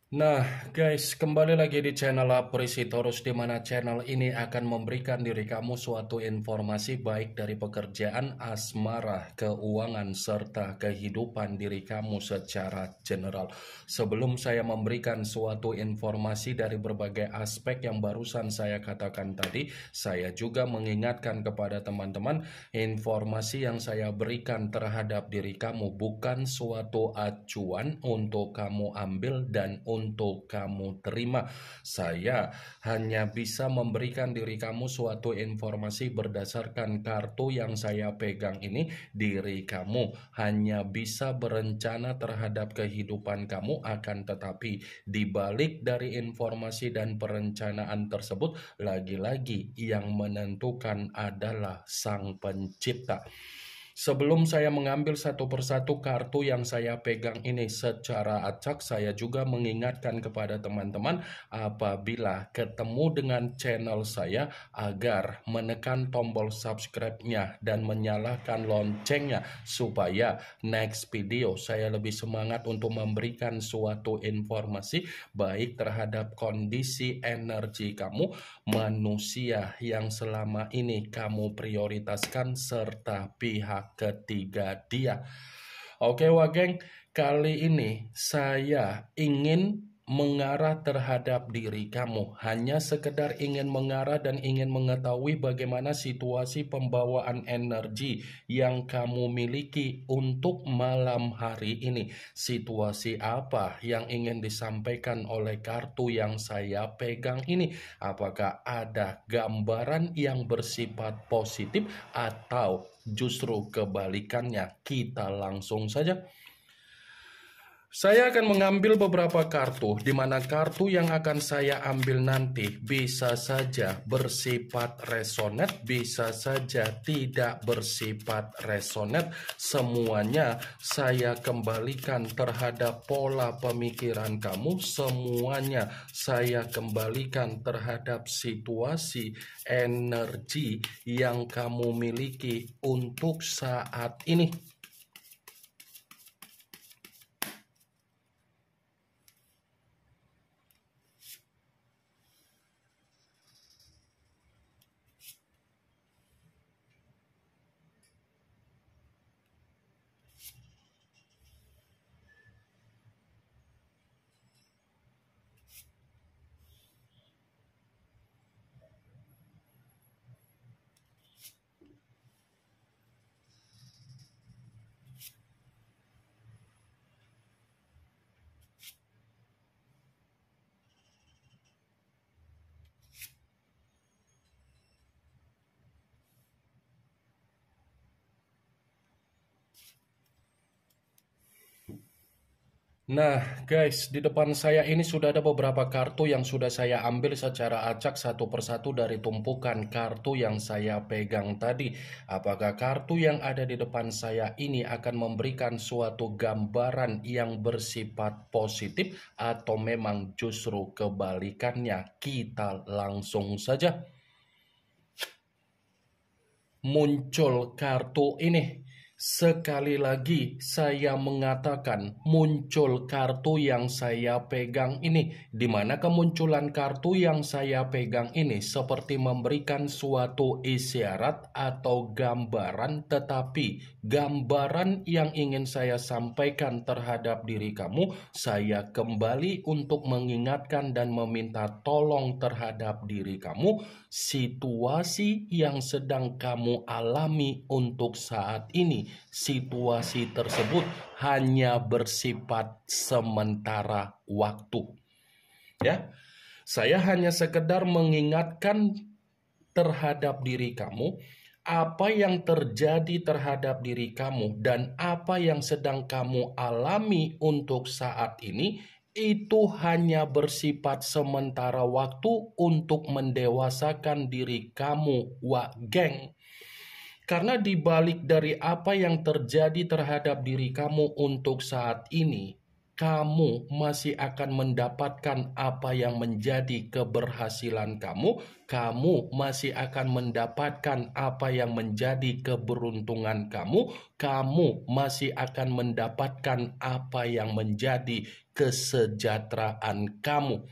Nah, guys, kembali lagi di channel Aprisitorus, di mana channel ini akan memberikan diri kamu suatu informasi baik dari pekerjaan, asmara, keuangan, serta kehidupan diri kamu secara general. Sebelum saya memberikan suatu informasi dari berbagai aspek yang barusan saya katakan tadi, saya juga mengingatkan kepada teman-teman, informasi yang saya berikan terhadap diri kamu bukan suatu acuan untuk kamu ambil dan untuk kamu terima. Saya hanya bisa memberikan diri kamu suatu informasi berdasarkan kartu yang saya pegang ini. Diri kamu hanya bisa berencana terhadap kehidupan kamu, akan tetapi dibalik dari informasi dan perencanaan tersebut, lagi-lagi yang menentukan adalah Sang Pencipta. Sebelum saya mengambil satu persatu kartu yang saya pegang ini secara acak, saya juga mengingatkan kepada teman-teman apabila ketemu dengan channel saya agar menekan tombol subscribe-nya dan menyalakan loncengnya supaya next video saya lebih semangat untuk memberikan suatu informasi baik terhadap kondisi energi kamu, manusia yang selama ini kamu prioritaskan, serta pihak ketiga dia. Oke Wageng, kali ini saya ingin mengarah terhadap diri kamu. Hanya sekedar ingin mengarah dan ingin mengetahui bagaimana situasi pembawaan energi yang kamu miliki untuk malam hari ini. Situasi apa yang ingin disampaikan oleh kartu yang saya pegang ini? Apakah ada gambaran yang bersifat positif atau justru kebalikannya? Kita langsung saja. Saya akan mengambil beberapa kartu, di mana kartu yang akan saya ambil nanti bisa saja bersifat resonate, bisa saja tidak bersifat resonate. Semuanya saya kembalikan terhadap pola pemikiran kamu, semuanya saya kembalikan terhadap situasi energi yang kamu miliki untuk saat ini. Nah, guys, di depan saya ini sudah ada beberapa kartu yang sudah saya ambil secara acak satu persatu dari tumpukan kartu yang saya pegang tadi. Apakah kartu yang ada di depan saya ini akan memberikan suatu gambaran yang bersifat positif atau memang justru kebalikannya? Kita langsung saja. Muncul kartu ini. Sekali lagi saya mengatakan muncul kartu yang saya pegang ini, di mana kemunculan kartu yang saya pegang ini seperti memberikan suatu isyarat atau gambaran, tetapi gambaran yang ingin saya sampaikan terhadap diri kamu, saya kembali untuk mengingatkan dan meminta tolong terhadap diri kamu. Situasi yang sedang kamu alami untuk saat ini, situasi tersebut hanya bersifat sementara waktu. Ya, saya hanya sekedar mengingatkan terhadap diri kamu, apa yang terjadi terhadap diri kamu dan apa yang sedang kamu alami untuk saat ini itu hanya bersifat sementara waktu untuk mendewasakan diri kamu, Wageng. Karena dibalik dari apa yang terjadi terhadap diri kamu untuk saat ini, kamu masih akan mendapatkan apa yang menjadi keberhasilan kamu. Kamu masih akan mendapatkan apa yang menjadi keberuntungan kamu. Kamu masih akan mendapatkan apa yang menjadi kesejahteraan kamu.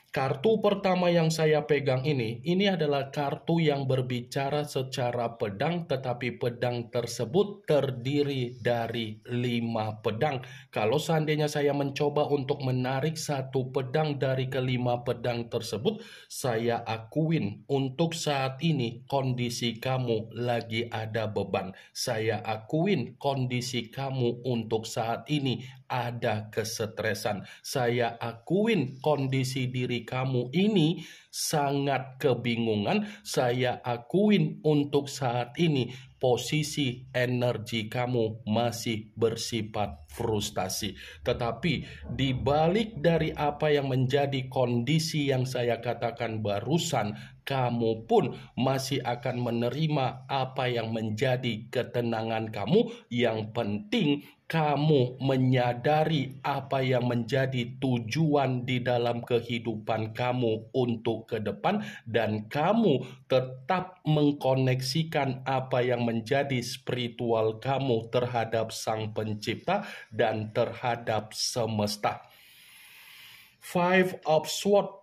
Kartu pertama yang saya pegang ini adalah kartu yang berbicara secara pedang, tetapi pedang tersebut terdiri dari 5 pedang. Kalau seandainya saya mencoba untuk menarik satu pedang dari kelima pedang tersebut, saya akuin untuk saat ini kondisi kamu lagi ada beban. Saya akuin kondisi kamu untuk saat ini ada kesetresan. Saya akuin kondisi diri kamu ini sangat kebingungan. Saya akuin untuk saat ini posisi energi kamu masih bersifat frustasi. Tetapi di balik dari apa yang menjadi kondisi yang saya katakan barusan, kamu pun masih akan menerima apa yang menjadi ketenangan kamu. Yang penting kamu menyadari apa yang menjadi tujuan di dalam kehidupan kamu untuk ke depan, dan kamu tetap mengkoneksikan apa yang menjadi spiritual kamu terhadap Sang Pencipta dan terhadap semesta. Five of Swords.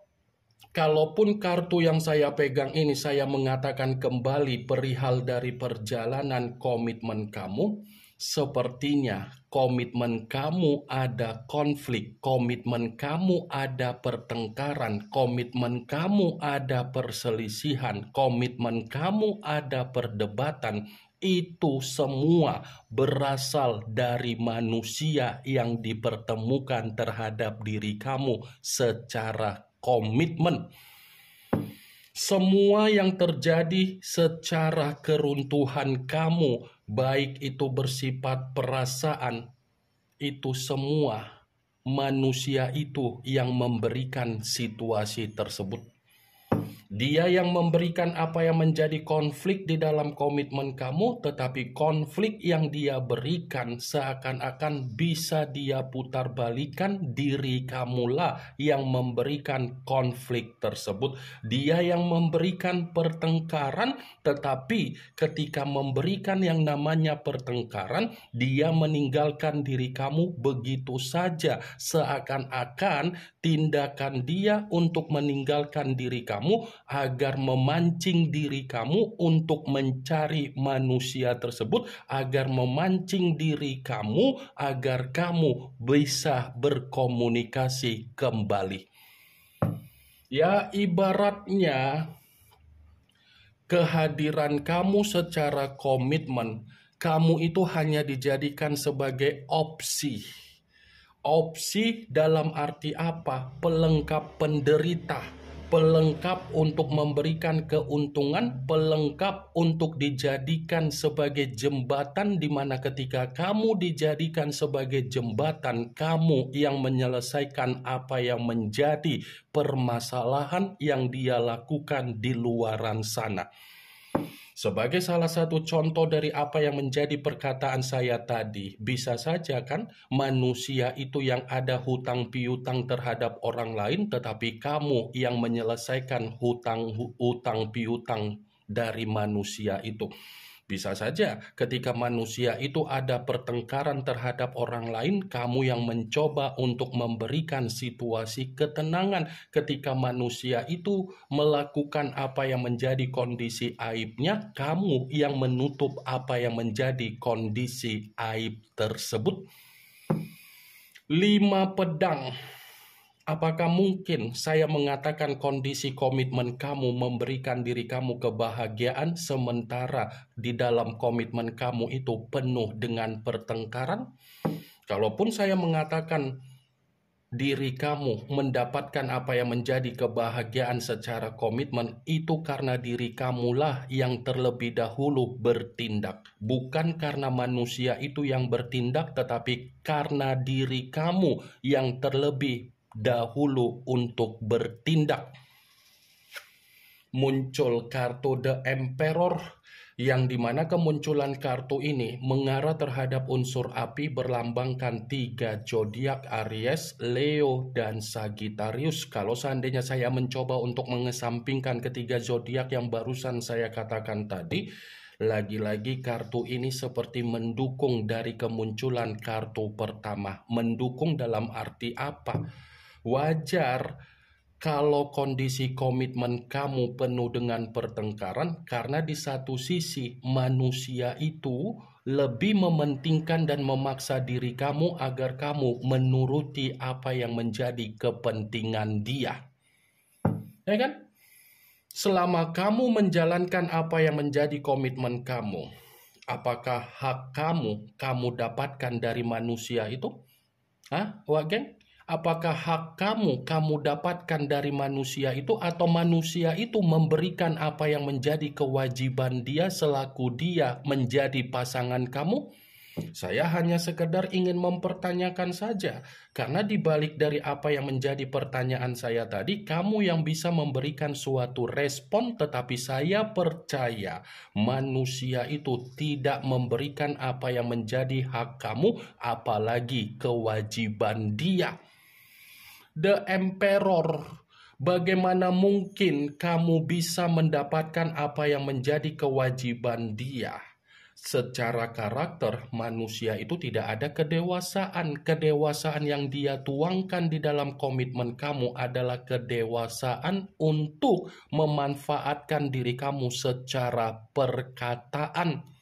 Kalaupun kartu yang saya pegang ini saya mengatakan kembali perihal dari perjalanan komitmen kamu, sepertinya komitmen kamu ada konflik, komitmen kamu ada pertengkaran, komitmen kamu ada perselisihan, komitmen kamu ada perdebatan. Itu semua berasal dari manusia yang dipertemukan terhadap diri kamu secara komitmen. Semua yang terjadi secara keruntuhan kamu, baik itu bersifat perasaan, itu semua manusia itu yang memberikan situasi tersebut. Dia yang memberikan apa yang menjadi konflik di dalam komitmen kamu, tetapi konflik yang dia berikan seakan-akan bisa dia putar balikan. Diri kamulah yang memberikan konflik tersebut. Dia yang memberikan pertengkaran, tetapi ketika memberikan yang namanya pertengkaran, dia meninggalkan diri kamu begitu saja. Seakan-akan tindakan dia untuk meninggalkan diri kamu agar memancing diri kamu untuk mencari manusia tersebut, agar memancing diri kamu agar kamu bisa berkomunikasi kembali. Ya, ibaratnya kehadiran kamu secara komitmen, kamu itu hanya dijadikan sebagai opsi. Opsi dalam arti apa? Pelengkap penderita, pelengkap untuk memberikan keuntungan, pelengkap untuk dijadikan sebagai jembatan, di mana ketika kamu dijadikan sebagai jembatan, kamu yang menyelesaikan apa yang menjadi permasalahan yang dia lakukan di luaran sana. Sebagai salah satu contoh dari apa yang menjadi perkataan saya tadi, bisa saja kan manusia itu yang ada hutang piutang terhadap orang lain, tetapi kamu yang menyelesaikan hutang piutang dari manusia itu. Bisa saja ketika manusia itu ada pertengkaran terhadap orang lain, kamu yang mencoba untuk memberikan situasi ketenangan. Ketika manusia itu melakukan apa yang menjadi kondisi aibnya, kamu yang menutup apa yang menjadi kondisi aib tersebut. 5 pedang. Apakah mungkin saya mengatakan kondisi komitmen kamu memberikan diri kamu kebahagiaan, sementara di dalam komitmen kamu itu penuh dengan pertengkaran? Kalaupun saya mengatakan diri kamu mendapatkan apa yang menjadi kebahagiaan secara komitmen, itu karena diri kamulah yang terlebih dahulu bertindak. Bukan karena manusia itu yang bertindak, tetapi karena diri kamu yang terlebih dahulu untuk bertindak. Muncul kartu The Emperor. yang dimana kemunculan kartu ini mengarah terhadap unsur api berlambangkan 3 zodiak Aries, Leo, dan Sagittarius. Kalau seandainya saya mencoba untuk mengesampingkan ketiga zodiak yang barusan saya katakan tadi, lagi-lagi kartu ini seperti mendukung dari kemunculan kartu pertama. Mendukung dalam arti apa? Wajar kalau kondisi komitmen kamu penuh dengan pertengkaran, karena di satu sisi manusia itu lebih mementingkan dan memaksa diri kamu agar kamu menuruti apa yang menjadi kepentingan dia. Ya kan? Selama kamu menjalankan apa yang menjadi komitmen kamu, apakah hak kamu dapatkan dari manusia itu? Hah, Wak Geng? Apakah hak kamu dapatkan dari manusia itu, atau manusia itu memberikan apa yang menjadi kewajiban dia selaku dia menjadi pasangan kamu? Saya hanya sekedar ingin mempertanyakan saja, karena dibalik dari apa yang menjadi pertanyaan saya tadi, kamu yang bisa memberikan suatu respon, tetapi saya percaya manusia itu tidak memberikan apa yang menjadi hak kamu, apalagi kewajiban dia. The Emperor, bagaimana mungkin kamu bisa mendapatkan apa yang menjadi kewajiban dia? Secara karakter, manusia itu tidak ada kedewasaan. Kedewasaan yang dia tuangkan di dalam komitmen kamu adalah kedewasaan untuk memanfaatkan diri kamu secara perkataan.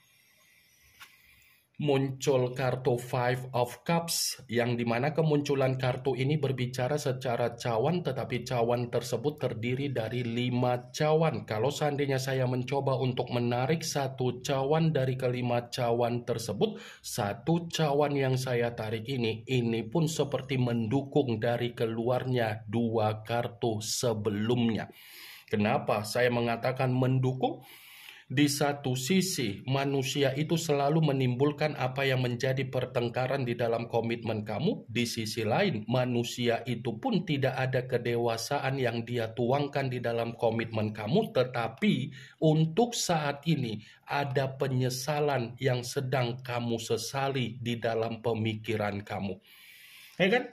Muncul kartu Five of Cups, yang dimana kemunculan kartu ini berbicara secara cawan, tetapi cawan tersebut terdiri dari 5 cawan. Kalau seandainya saya mencoba untuk menarik satu cawan dari kelima cawan tersebut, satu cawan yang saya tarik ini pun seperti mendukung dari keluarnya 2 kartu sebelumnya. Kenapa saya mengatakan mendukung? Di satu sisi, manusia itu selalu menimbulkan apa yang menjadi pertengkaran di dalam komitmen kamu. Di sisi lain, manusia itu pun tidak ada kedewasaan yang dia tuangkan di dalam komitmen kamu. Tetapi untuk saat ini, ada penyesalan yang sedang kamu sesali di dalam pemikiran kamu. Ya kan?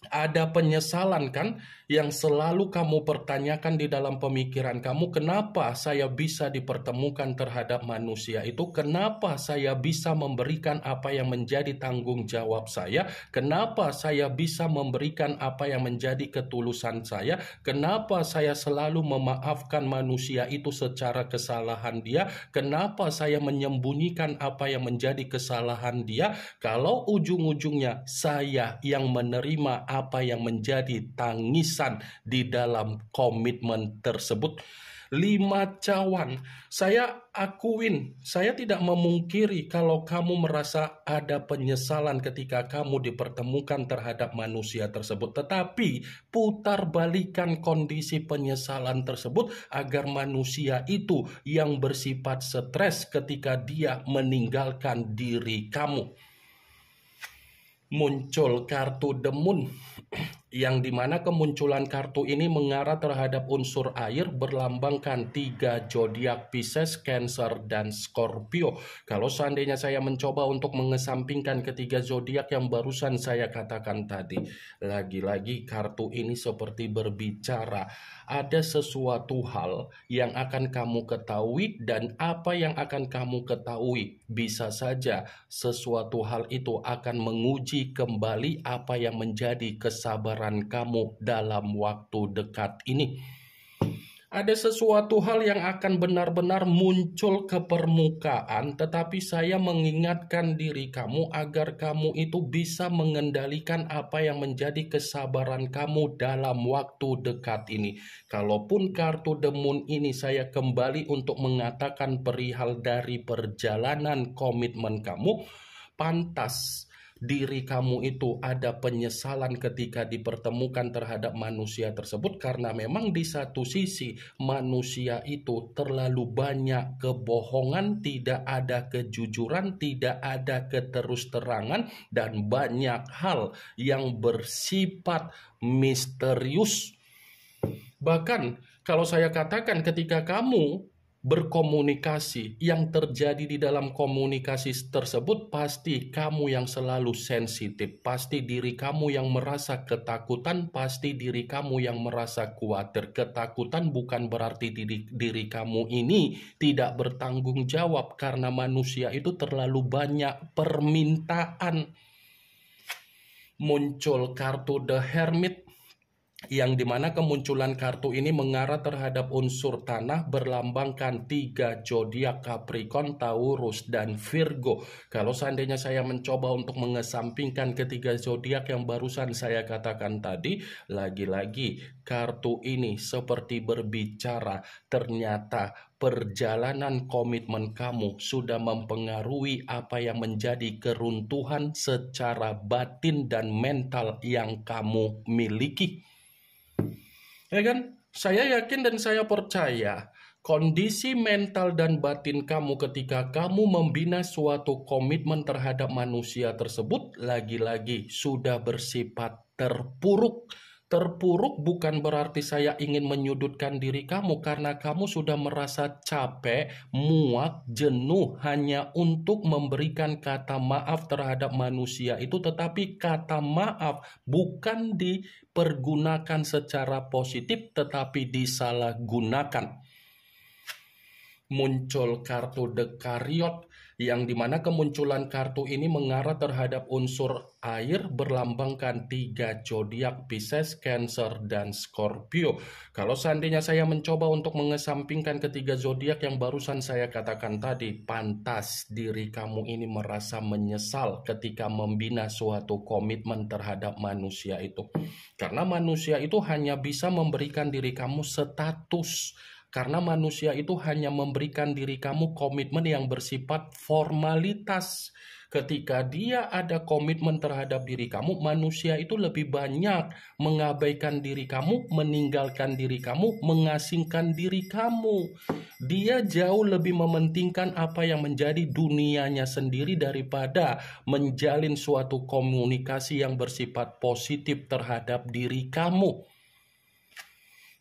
Ada penyesalan kan yang selalu kamu pertanyakan di dalam pemikiran kamu, kenapa saya bisa dipertemukan terhadap manusia itu? Kenapa saya bisa memberikan apa yang menjadi tanggung jawab saya? Kenapa saya bisa memberikan apa yang menjadi ketulusan saya? Kenapa saya selalu memaafkan manusia itu secara kesalahan dia? Kenapa saya menyembunyikan apa yang menjadi kesalahan dia? Kalau ujung-ujungnya saya yang menerima apa yang menjadi tangisan di dalam komitmen tersebut. 5 cawan, saya akuin, saya tidak memungkiri kalau kamu merasa ada penyesalan ketika kamu dipertemukan terhadap manusia tersebut. Tetapi putar balikan kondisi penyesalan tersebut agar manusia itu yang bersifat stres ketika dia meninggalkan diri kamu. Muncul kartu The Moon, yang dimana kemunculan kartu ini mengarah terhadap unsur air berlambangkan 3 zodiak Pisces, Cancer, dan Scorpio. Kalau seandainya saya mencoba untuk mengesampingkan ketiga zodiak yang barusan saya katakan tadi, lagi-lagi kartu ini seperti berbicara ada sesuatu hal yang akan kamu ketahui, dan apa yang akan kamu ketahui bisa saja sesuatu hal itu akan menguji kembali apa yang menjadi kesabaran kamu dalam waktu dekat ini. Ada sesuatu hal yang akan benar-benar muncul ke permukaan, tetapi saya mengingatkan diri kamu agar kamu itu bisa mengendalikan apa yang menjadi kesabaran kamu dalam waktu dekat ini. Kalaupun kartu The Moon ini saya kembali untuk mengatakan perihal dari perjalanan komitmen kamu, pantas diri kamu itu ada penyesalan ketika dipertemukan terhadap manusia tersebut, karena memang di satu sisi manusia itu terlalu banyak kebohongan, tidak ada kejujuran, tidak ada keterus-terangan, dan banyak hal yang bersifat misterius. Bahkan kalau saya katakan ketika kamu berkomunikasi, yang terjadi di dalam komunikasi tersebut pasti kamu yang selalu sensitif, pasti diri kamu yang merasa ketakutan, pasti diri kamu yang merasa khawatir. Ketakutan bukan berarti diri kamu ini tidak bertanggung jawab, karena manusia itu terlalu banyak permintaan. Muncul kartu The Hermit, yang dimana kemunculan kartu ini mengarah terhadap unsur tanah, berlambangkan 3 zodiak Capricorn, Taurus, dan Virgo. Kalau seandainya saya mencoba untuk mengesampingkan ketiga zodiak yang barusan saya katakan tadi, lagi-lagi kartu ini seperti berbicara, ternyata perjalanan komitmen kamu sudah mempengaruhi apa yang menjadi keruntuhan secara batin dan mental yang kamu miliki. Ya kan? Saya yakin dan saya percaya kondisi mental dan batin kamu ketika kamu membina suatu komitmen terhadap manusia tersebut lagi-lagi sudah bersifat terpuruk. Terpuruk bukan berarti saya ingin menyudutkan diri kamu, karena kamu sudah merasa capek, muak, jenuh hanya untuk memberikan kata maaf terhadap manusia itu, tetapi kata maaf bukan dipergunakan secara positif tetapi disalahgunakan. Muncul kartu The Chariot, yang dimana kemunculan kartu ini mengarah terhadap unsur air, berlambangkan 3 zodiak Pisces, Cancer, dan Scorpio. Kalau seandainya saya mencoba untuk mengesampingkan ketiga zodiak yang barusan saya katakan tadi, pantas diri kamu ini merasa menyesal ketika membina suatu komitmen terhadap manusia itu. Karena manusia itu hanya bisa memberikan diri kamu status. Karena manusia itu hanya memberikan diri kamu komitmen yang bersifat formalitas. Ketika dia ada komitmen terhadap diri kamu, manusia itu lebih banyak mengabaikan diri kamu, meninggalkan diri kamu, mengasingkan diri kamu. Dia jauh lebih mementingkan apa yang menjadi dunianya sendiri daripada menjalin suatu komunikasi yang bersifat positif terhadap diri kamu.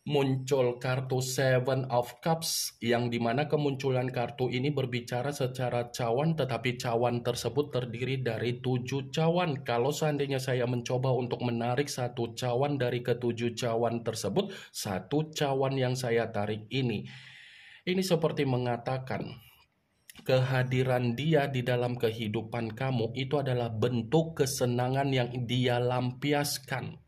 Muncul kartu Seven of Cups, yang dimana kemunculan kartu ini berbicara secara cawan, tetapi cawan tersebut terdiri dari 7 cawan. Kalau seandainya saya mencoba untuk menarik satu cawan dari ke-7 cawan tersebut, satu cawan yang saya tarik ini seperti mengatakan kehadiran dia di dalam kehidupan kamu itu adalah bentuk kesenangan yang dia lampiaskan.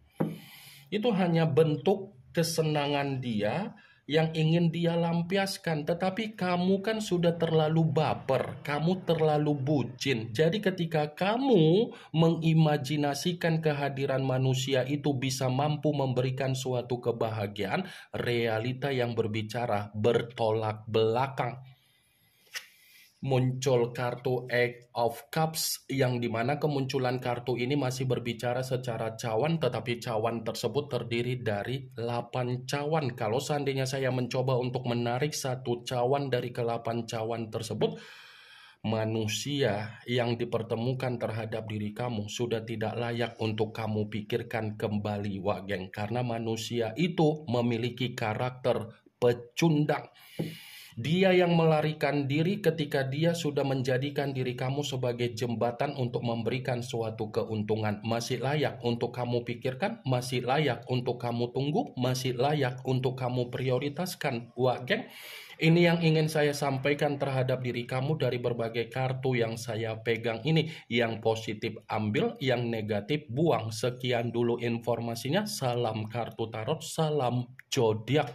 Itu hanya bentuk kesenangan dia yang ingin dia lampiaskan, tetapi kamu kan sudah terlalu baper, kamu terlalu bucin. Jadi ketika kamu mengimajinasikan kehadiran manusia itu bisa mampu memberikan suatu kebahagiaan, realita yang berbicara bertolak belakang. Muncul kartu Eight of Cups, yang dimana kemunculan kartu ini masih berbicara secara cawan, tetapi cawan tersebut terdiri dari 8 cawan. Kalau seandainya saya mencoba untuk menarik satu cawan dari ke-8 cawan tersebut, manusia yang dipertemukan terhadap diri kamu sudah tidak layak untuk kamu pikirkan kembali, Wak Geng, karena manusia itu memiliki karakter pecundang. Dia yang melarikan diri ketika dia sudah menjadikan diri kamu sebagai jembatan untuk memberikan suatu keuntungan. Masih layak untuk kamu pikirkan, masih layak untuk kamu tunggu, masih layak untuk kamu prioritaskan. Wak Geng, ini yang ingin saya sampaikan terhadap diri kamu dari berbagai kartu yang saya pegang ini. Yang positif ambil, yang negatif buang. Sekian dulu informasinya. Salam kartu tarot, salam zodiak.